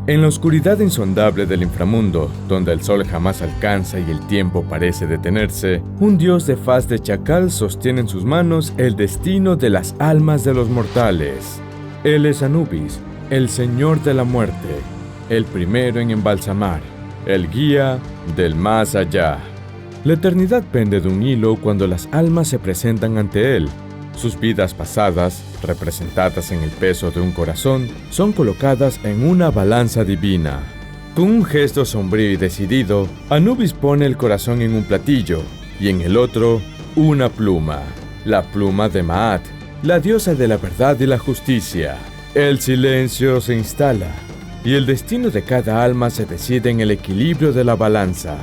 En la oscuridad insondable del inframundo, donde el sol jamás alcanza y el tiempo parece detenerse, un dios de faz de chacal sostiene en sus manos el destino de las almas de los mortales. Él es Anubis, el señor de la muerte, el primero en embalsamar, el guía del más allá. La eternidad pende de un hilo cuando las almas se presentan ante él. Sus vidas pasadas, representadas en el peso de un corazón, son colocadas en una balanza divina. Con un gesto sombrío y decidido, Anubis pone el corazón en un platillo y en el otro, una pluma. La pluma de Maat, la diosa de la verdad y la justicia. El silencio se instala y el destino de cada alma se decide en el equilibrio de la balanza.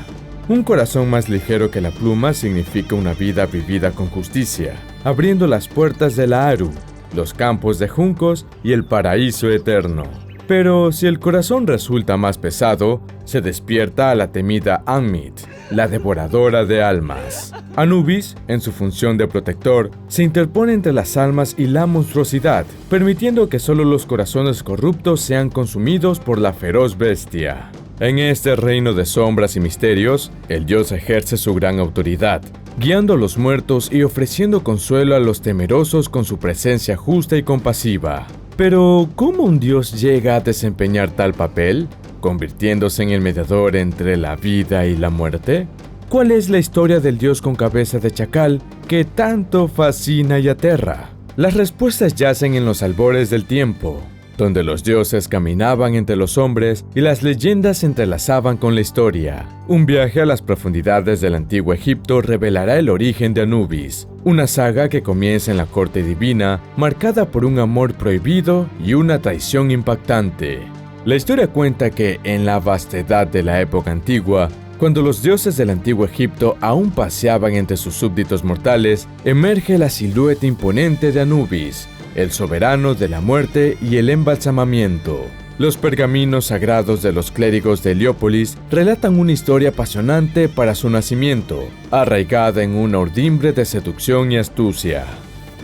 Un corazón más ligero que la pluma significa una vida vivida con justicia, abriendo las puertas de la Aru, los campos de juncos y el paraíso eterno. Pero si el corazón resulta más pesado, se despierta a la temida Anmit, la devoradora de almas. Anubis, en su función de protector, se interpone entre las almas y la monstruosidad, permitiendo que solo los corazones corruptos sean consumidos por la feroz bestia. En este reino de sombras y misterios, el dios ejerce su gran autoridad, guiando a los muertos y ofreciendo consuelo a los temerosos con su presencia justa y compasiva. Pero, ¿cómo un dios llega a desempeñar tal papel, convirtiéndose en el mediador entre la vida y la muerte? ¿Cuál es la historia del dios con cabeza de chacal que tanto fascina y aterra? Las respuestas yacen en los albores del tiempo, donde los dioses caminaban entre los hombres y las leyendas se entrelazaban con la historia. Un viaje a las profundidades del antiguo Egipto revelará el origen de Anubis, una saga que comienza en la corte divina, marcada por un amor prohibido y una traición impactante. La historia cuenta que, en la vastedad de la época antigua, cuando los dioses del antiguo Egipto aún paseaban entre sus súbditos mortales, emerge la silueta imponente de Anubis, el soberano de la muerte y el embalsamamiento. Los pergaminos sagrados de los clérigos de Heliópolis relatan una historia apasionante para su nacimiento, arraigada en una urdimbre de seducción y astucia.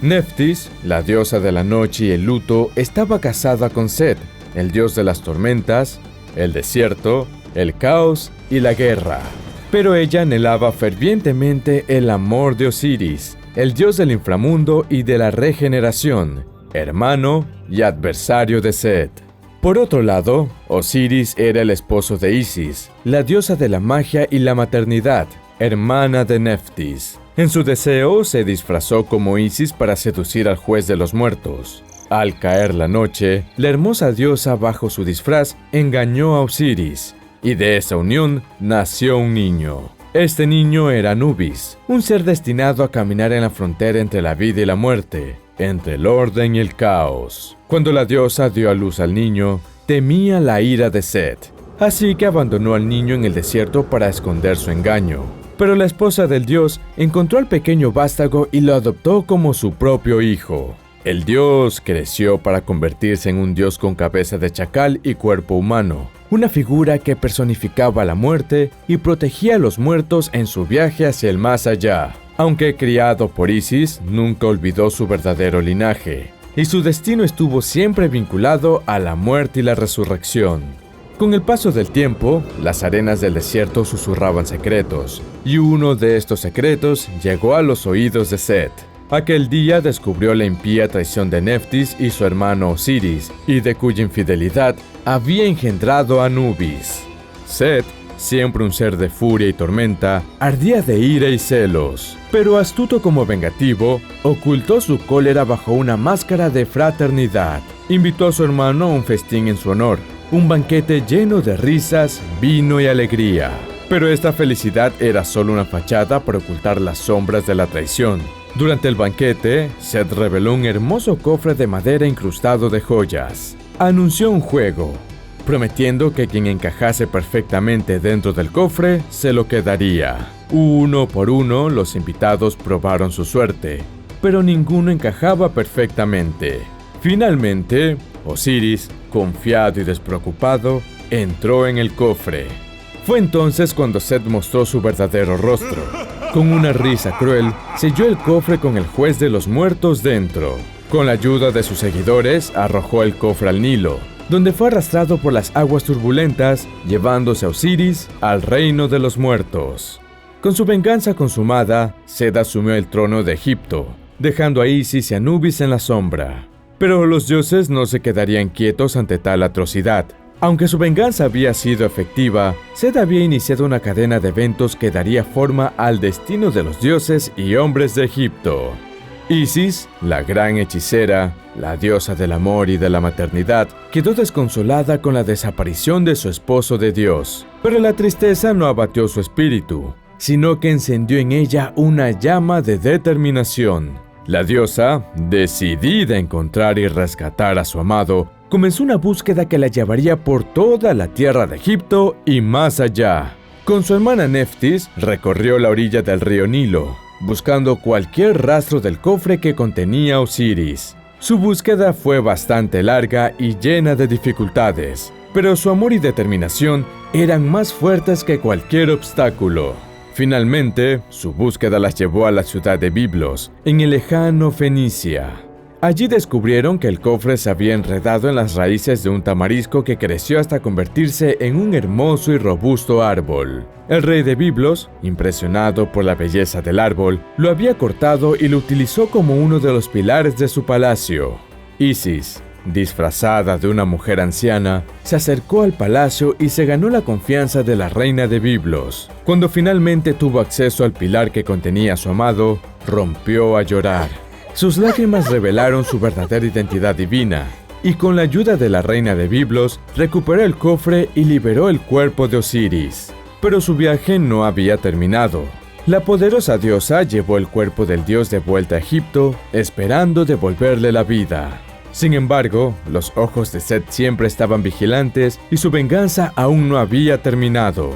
Neftis, la diosa de la noche y el luto, estaba casada con Set, el dios de las tormentas, el desierto, el caos y la guerra. Pero ella anhelaba fervientemente el amor de Osiris, el dios del inframundo y de la regeneración, hermano y adversario de Set. Por otro lado, Osiris era el esposo de Isis, la diosa de la magia y la maternidad, hermana de Neftis. En su deseo, se disfrazó como Isis para seducir al juez de los muertos. Al caer la noche, la hermosa diosa bajo su disfraz engañó a Osiris, y de esa unión nació un niño. Este niño era Anubis, un ser destinado a caminar en la frontera entre la vida y la muerte, entre el orden y el caos. Cuando la diosa dio a luz al niño, temía la ira de Set, así que abandonó al niño en el desierto para esconder su engaño. Pero la esposa del dios encontró al pequeño vástago y lo adoptó como su propio hijo. El dios creció para convertirse en un dios con cabeza de chacal y cuerpo humano, una figura que personificaba la muerte y protegía a los muertos en su viaje hacia el más allá. Aunque criado por Isis, nunca olvidó su verdadero linaje, y su destino estuvo siempre vinculado a la muerte y la resurrección. Con el paso del tiempo, las arenas del desierto susurraban secretos, y uno de estos secretos llegó a los oídos de Set. Aquel día descubrió la impía traición de Neftis y su hermano Osiris, y de cuya infidelidad había engendrado a Anubis. Set, siempre un ser de furia y tormenta, ardía de ira y celos, pero astuto como vengativo, ocultó su cólera bajo una máscara de fraternidad. Invitó a su hermano a un festín en su honor, un banquete lleno de risas, vino y alegría. Pero esta felicidad era solo una fachada para ocultar las sombras de la traición. Durante el banquete, Set reveló un hermoso cofre de madera incrustado de joyas. Anunció un juego, prometiendo que quien encajase perfectamente dentro del cofre se lo quedaría. Uno por uno, los invitados probaron su suerte, pero ninguno encajaba perfectamente. Finalmente, Osiris, confiado y despreocupado, entró en el cofre. Fue entonces cuando Set mostró su verdadero rostro. Con una risa cruel, selló el cofre con el juez de los muertos dentro. Con la ayuda de sus seguidores, arrojó el cofre al Nilo, donde fue arrastrado por las aguas turbulentas, llevándose a Osiris al reino de los muertos. Con su venganza consumada, Set asumió el trono de Egipto, dejando a Isis y Anubis en la sombra. Pero los dioses no se quedarían quietos ante tal atrocidad. Aunque su venganza había sido efectiva, Set había iniciado una cadena de eventos que daría forma al destino de los dioses y hombres de Egipto. Isis, la gran hechicera, la diosa del amor y de la maternidad, quedó desconsolada con la desaparición de su esposo de Dios. Pero la tristeza no abatió su espíritu, sino que encendió en ella una llama de determinación. La diosa, decidida a encontrar y rescatar a su amado, comenzó una búsqueda que la llevaría por toda la tierra de Egipto y más allá. Con su hermana Neftis, recorrió la orilla del río Nilo, buscando cualquier rastro del cofre que contenía Osiris. Su búsqueda fue bastante larga y llena de dificultades, pero su amor y determinación eran más fuertes que cualquier obstáculo. Finalmente, su búsqueda las llevó a la ciudad de Biblos, en el lejano Fenicia. Allí descubrieron que el cofre se había enredado en las raíces de un tamarisco que creció hasta convertirse en un hermoso y robusto árbol. El rey de Biblos, impresionado por la belleza del árbol, lo había cortado y lo utilizó como uno de los pilares de su palacio. Isis, disfrazada de una mujer anciana, se acercó al palacio y se ganó la confianza de la reina de Biblos. Cuando finalmente tuvo acceso al pilar que contenía a su amado, rompió a llorar. Sus lágrimas revelaron su verdadera identidad divina, y con la ayuda de la reina de Biblos, recuperó el cofre y liberó el cuerpo de Osiris. Pero su viaje no había terminado. La poderosa diosa llevó el cuerpo del dios de vuelta a Egipto, esperando devolverle la vida. Sin embargo, los ojos de Set siempre estaban vigilantes y su venganza aún no había terminado.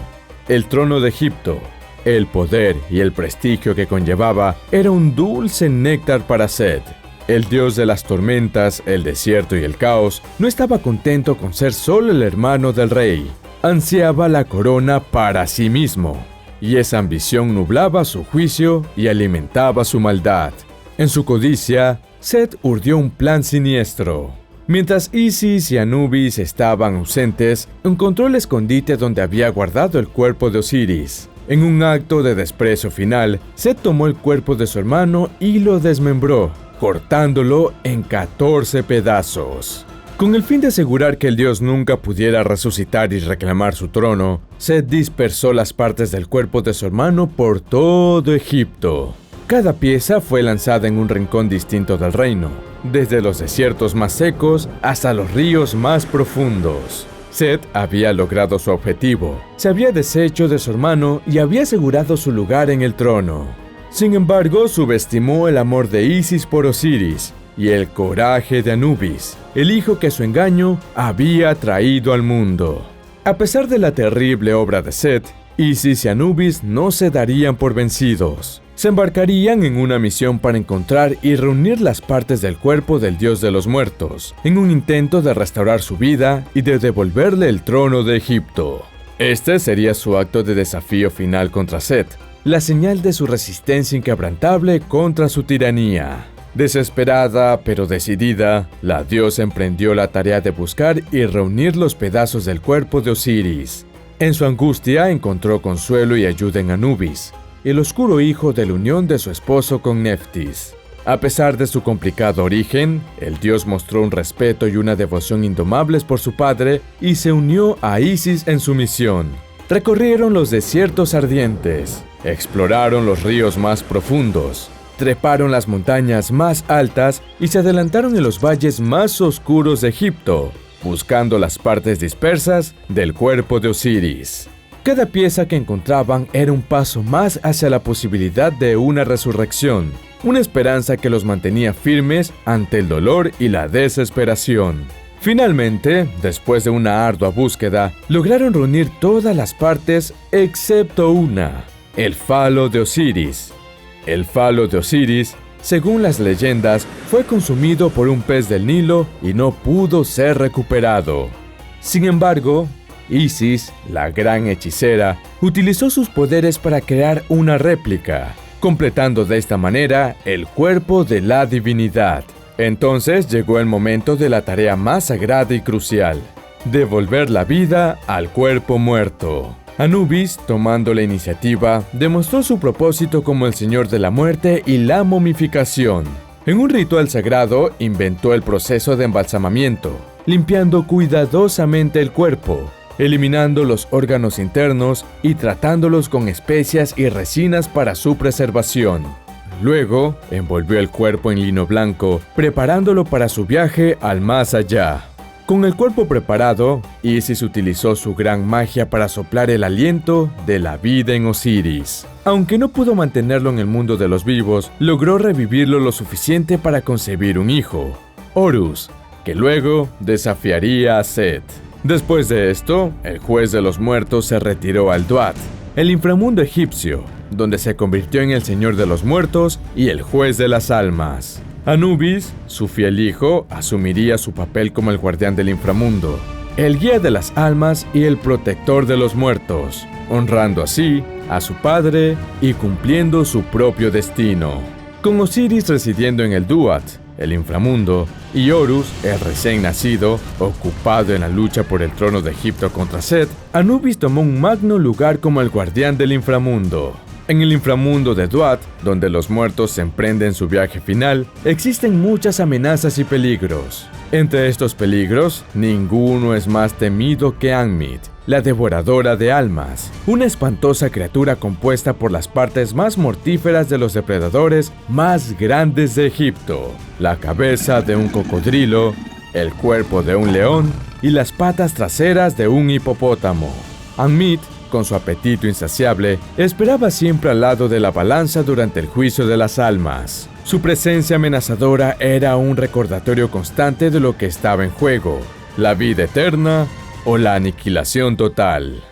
El trono de Egipto, el poder y el prestigio que conllevaba era un dulce néctar para Set. El dios de las tormentas, el desierto y el caos no estaba contento con ser solo el hermano del rey. Ansiaba la corona para sí mismo, y esa ambición nublaba su juicio y alimentaba su maldad. En su codicia, Set urdió un plan siniestro. Mientras Isis y Anubis estaban ausentes, encontró el escondite donde había guardado el cuerpo de Osiris. En un acto de desprecio final, Set tomó el cuerpo de su hermano y lo desmembró, cortándolo en 14 pedazos. Con el fin de asegurar que el dios nunca pudiera resucitar y reclamar su trono, Set dispersó las partes del cuerpo de su hermano por todo Egipto. Cada pieza fue lanzada en un rincón distinto del reino, desde los desiertos más secos hasta los ríos más profundos. Set había logrado su objetivo, se había deshecho de su hermano y había asegurado su lugar en el trono. Sin embargo, subestimó el amor de Isis por Osiris y el coraje de Anubis, el hijo que su engaño había traído al mundo. A pesar de la terrible obra de Set, Isis y Anubis no se darían por vencidos. Se embarcarían en una misión para encontrar y reunir las partes del cuerpo del dios de los muertos, en un intento de restaurar su vida y de devolverle el trono de Egipto. Este sería su acto de desafío final contra Set, la señal de su resistencia inquebrantable contra su tiranía. Desesperada pero decidida, la diosa emprendió la tarea de buscar y reunir los pedazos del cuerpo de Osiris. En su angustia encontró consuelo y ayuda en Anubis, el oscuro hijo de la unión de su esposo con Neftis. A pesar de su complicado origen, el dios mostró un respeto y una devoción indomables por su padre y se unió a Isis en su misión. Recorrieron los desiertos ardientes, exploraron los ríos más profundos, treparon las montañas más altas y se adelantaron en los valles más oscuros de Egipto, buscando las partes dispersas del cuerpo de Osiris. Cada pieza que encontraban era un paso más hacia la posibilidad de una resurrección, una esperanza que los mantenía firmes ante el dolor y la desesperación. Finalmente, después de una ardua búsqueda, lograron reunir todas las partes excepto una, el falo de Osiris. El falo de Osiris, según las leyendas, fue consumido por un pez del Nilo y no pudo ser recuperado. Sin embargo, Isis, la gran hechicera, utilizó sus poderes para crear una réplica, completando de esta manera el cuerpo de la divinidad. Entonces llegó el momento de la tarea más sagrada y crucial: devolver la vida al cuerpo muerto. Anubis, tomando la iniciativa, demostró su propósito como el señor de la muerte y la momificación. En un ritual sagrado, inventó el proceso de embalsamamiento, limpiando cuidadosamente el cuerpo, eliminando los órganos internos y tratándolos con especias y resinas para su preservación. Luego, envolvió el cuerpo en lino blanco, preparándolo para su viaje al más allá. Con el cuerpo preparado, Isis utilizó su gran magia para soplar el aliento de la vida en Osiris. Aunque no pudo mantenerlo en el mundo de los vivos, logró revivirlo lo suficiente para concebir un hijo, Horus, que luego desafiaría a Set. Después de esto, el juez de los muertos se retiró al Duat, el inframundo egipcio, donde se convirtió en el señor de los muertos y el juez de las almas. Anubis, su fiel hijo, asumiría su papel como el guardián del inframundo, el guía de las almas y el protector de los muertos, honrando así a su padre y cumpliendo su propio destino. Con Osiris residiendo en el Duat, el inframundo, y Horus, el recién nacido, ocupado en la lucha por el trono de Egipto contra Set, Anubis tomó un magno lugar como el guardián del inframundo. En el inframundo de Duat, donde los muertos emprenden su viaje final, existen muchas amenazas y peligros. Entre estos peligros, ninguno es más temido que Anmit, la devoradora de almas, una espantosa criatura compuesta por las partes más mortíferas de los depredadores más grandes de Egipto: la cabeza de un cocodrilo, el cuerpo de un león y las patas traseras de un hipopótamo. Anmit, con su apetito insaciable, esperaba siempre al lado de la balanza durante el juicio de las almas. Su presencia amenazadora era un recordatorio constante de lo que estaba en juego: la vida eterna o la aniquilación total.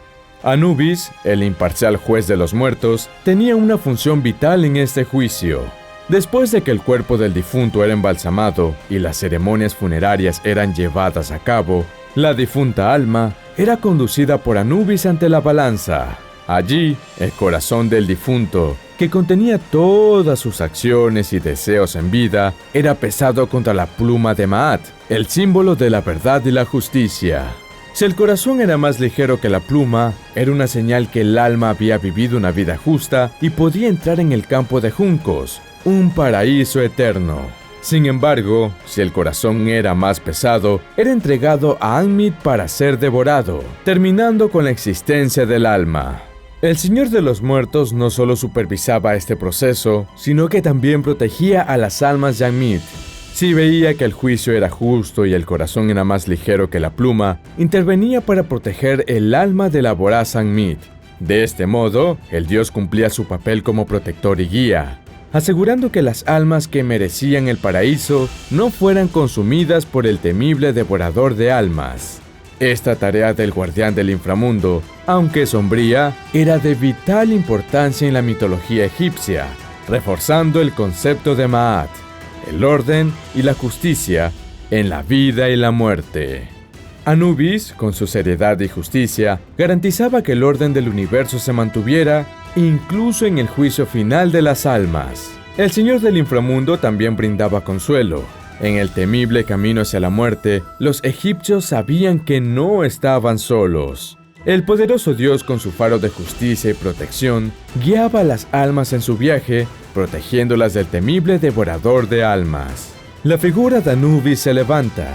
Anubis, el imparcial juez de los muertos, tenía una función vital en este juicio. Después de que el cuerpo del difunto era embalsamado y las ceremonias funerarias eran llevadas a cabo, la difunta alma era conducida por Anubis ante la balanza. Allí, el corazón del difunto, que contenía todas sus acciones y deseos en vida, era pesado contra la pluma de Maat, el símbolo de la verdad y la justicia. Si el corazón era más ligero que la pluma, era una señal que el alma había vivido una vida justa y podía entrar en el campo de juncos, un paraíso eterno. Sin embargo, si el corazón era más pesado, era entregado a Anmit para ser devorado, terminando con la existencia del alma. El Señor de los Muertos no solo supervisaba este proceso, sino que también protegía a las almas de Anmit. Si veía que el juicio era justo y el corazón era más ligero que la pluma, intervenía para proteger el alma de la voraz Anmit. De este modo, el dios cumplía su papel como protector y guía, asegurando que las almas que merecían el paraíso no fueran consumidas por el temible devorador de almas. Esta tarea del guardián del inframundo, aunque sombría, era de vital importancia en la mitología egipcia, reforzando el concepto de Maat, el orden y la justicia en la vida y la muerte. Anubis, con su seriedad y justicia, garantizaba que el orden del universo se mantuviera incluso en el juicio final de las almas. El señor del inframundo también brindaba consuelo. En el temible camino hacia la muerte, los egipcios sabían que no estaban solos. El poderoso dios, con su faro de justicia y protección, guiaba a las almas en su viaje, protegiéndolas del temible devorador de almas. La figura de Anubis se levanta,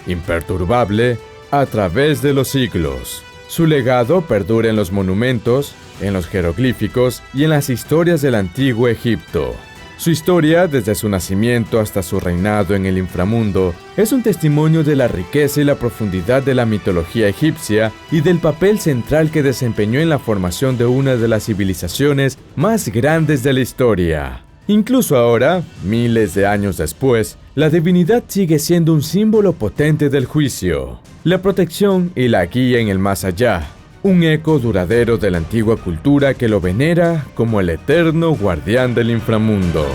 imperturbable, a través de los siglos. Su legado perdura en los monumentos, en los jeroglíficos y en las historias del antiguo Egipto. Su historia, desde su nacimiento hasta su reinado en el inframundo, es un testimonio de la riqueza y la profundidad de la mitología egipcia y del papel central que desempeñó en la formación de una de las civilizaciones más grandes de la historia. Incluso ahora, miles de años después, la divinidad sigue siendo un símbolo potente del juicio, la protección y la guía en el más allá. Un eco duradero de la antigua cultura que lo venera como el eterno guardián del inframundo.